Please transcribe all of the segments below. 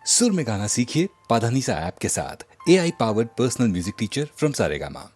सुर में गाना सीखिए पाधानीसा ऐप के साथ। AI powered personal music teacher from Saregama.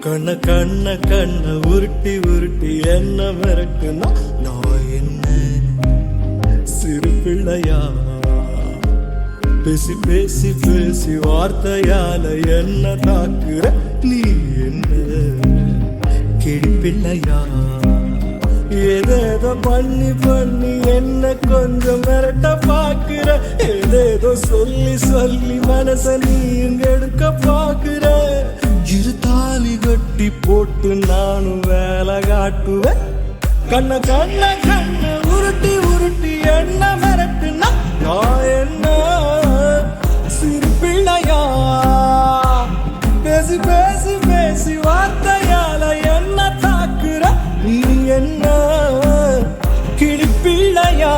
கண்ண கண்ண கண்ண உருட்டி உருட்டி என்ன மிரட்டுனா நான் என்ன சிறு பிள்ளையா? பேசி பேசி பேசி வார்த்தையால என்ன தாக்குற நீ என்ன கிளி பிள்ளையா? ஏதேதோ பண்ணி பண்ணி என்ன கொஞ்சம் மிரட்ட பாக்குற, ஏதேதோ சொல்லி சொல்லி மனச நீ எடுக்க பாக்குற. இரு தாலி கட்டி போட்டு நானும் வேலை காட்டுவேன். கண்ண கண்ண கண்ண உருட்டி உருட்டி என்ன மிரட்டுனா நான் என்ன சிறு பிள்ளையா? பேசி பேசி பேசி வார்த்தையால என்ன தாக்குற நீ என்ன கிளி பிள்ளையா?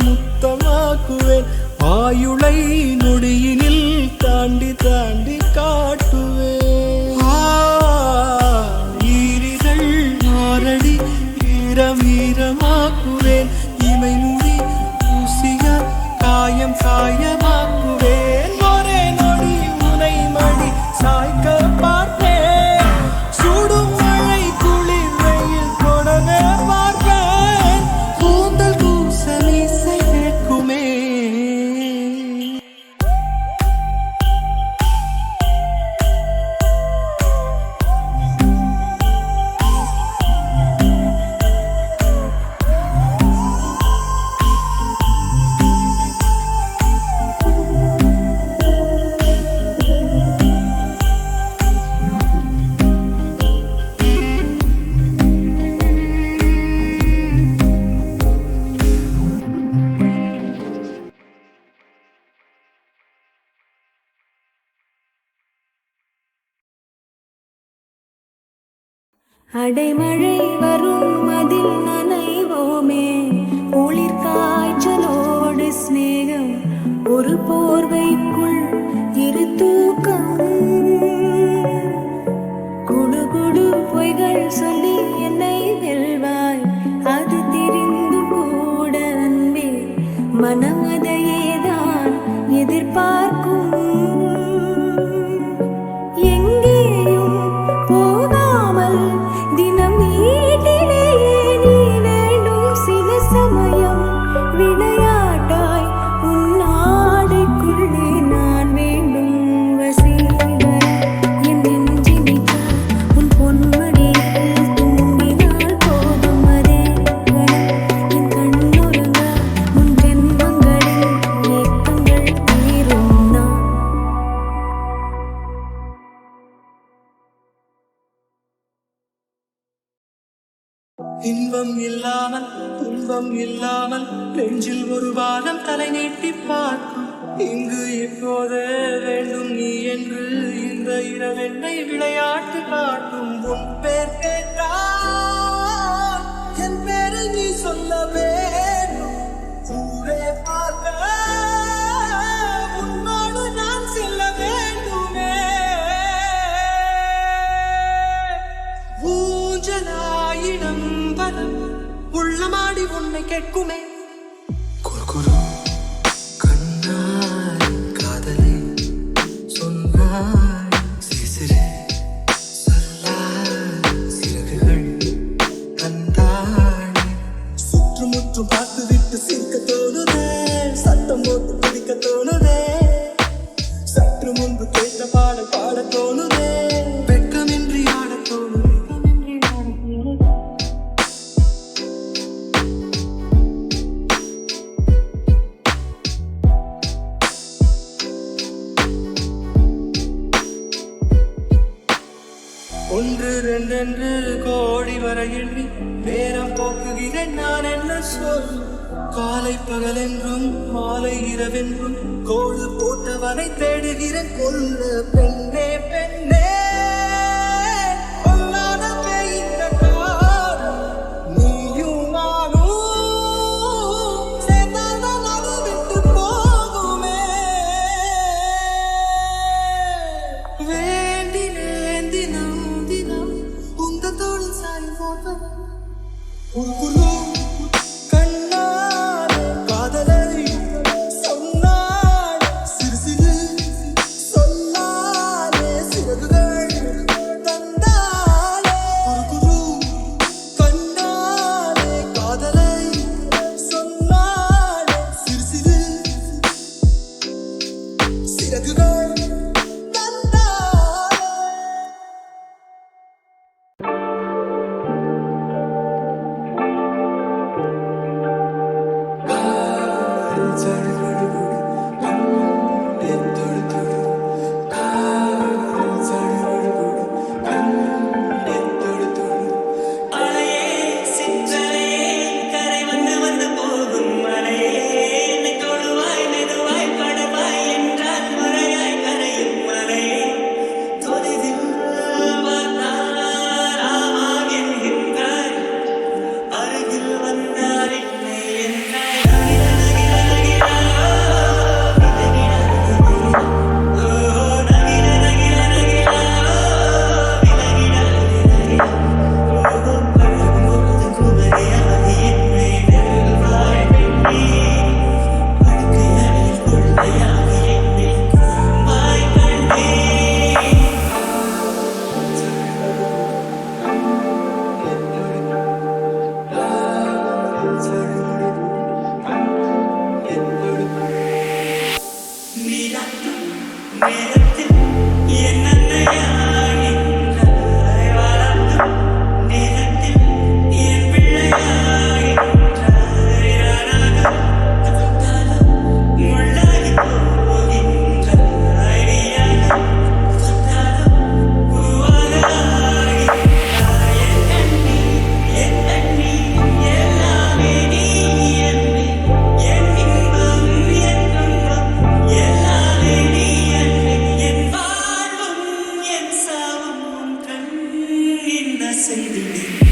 முத்தமாக்குவேன் ஆயுளை நொடியினில் தாண்டி தாண்டி காட்டுவேன். ஈரிகள் மாரடி ஈரமீரமாக்குவேன். இமை முடி பூசிய காயம் காயமாக்குவேன். ஒரே நொடி உனை மடி சாய்க்க பார்த்தேன். சுடும் மழை குளிர் வெயில் தொடவே பார்ப்பேன். கூந்தல் கூசலி அடைமழை வரும் அதில் நனைவோமே, குளிர் காய்ச்சலோடு சிநேகம், ஒரு போர்வைக்குள் இரு தூக்கம். குடு குடு பொய்கள் சொல்லி என்னை வெல்வாய், அது தெரிந்து கூட அன்பே மனம் அதையேதான் எதிர்பார்க்கும். எங்கேயும் போகாமல் தினம் வீட்டிலேயே நீ வேண்டும். சில சமயம் விளையாட்டாய் உன் ஆடைக்குள்ளே நான் வேண்டும். வசீகரம் என் நெஞ்சினிக்க உன் பொன்மடியில் தூங்கினால் போதும். அதே கணம் என் கண்ணுறங்க உன் ஜென்மங்களின் ஏக்கங்கள் தீரும். நான் இன்பம் இல்லாமல் துன்பம் இல்லாமல் நெஞ்சில் ஒரு வாரம் தலை நீட்டி பார்க்கும். இங்கு இப்போது வேண்டும் நீ என்று இந்த இரவெண்ணை விளையாட்டு காட்டும். உன் பேர் கேட்டால் என் பேரை நீ சொல்ல வேண்டும். ஊரே பார்க்க உன்னோடு நான் செல்ல வேண்டுமே. ஊஞ்சலாயிடம் பலம் உள்ளமாடி உன்னை கேட்குமே. குறுகுறு கண்ணாய் காதலை சொன்னாய், சிசிறு சொல்லாய், சிறகுகள் தந்தாய். சுற்றுமுற்றும் பார்த்து விட்டு சிரிக்க தோணுதே, சத்தம் போட்டு குடிக்க தோணுதே. சற்று முன்பு கேட்ட பாடல் பாட தோணுதே, வெட்கமின்றி ஆட தோணுதே. ஒன்று ரெண்டென்று கோடி வரை எண்ணி நேரம் போக்குகிறேன் நான் என்ன சொல். காலை பகலென்றும் மாலை இரவென்றும் கோடு போட்டவனை தேடுகிறேன். கொல்ல பெண்ணே பெண்ணே கொல்லாத பெய்த காலம். நீயும் நானும் சேர்ந்தால்தான் அது விட்டு போகுமே. வேண்டினேன் தினம் தினம் உங்கள் தோளில் சாயும் போது. உருகுரு கண்ணாலே காதலை சொன்னாய், சிறு சிறு சொல்லாலே சிறகுகள் தந்தாலே. உருகுரு கண்ணாலே காதலை சொன்னாலே, சிறு சிறு சிறகுகள் தந்தாலே. செய்திடு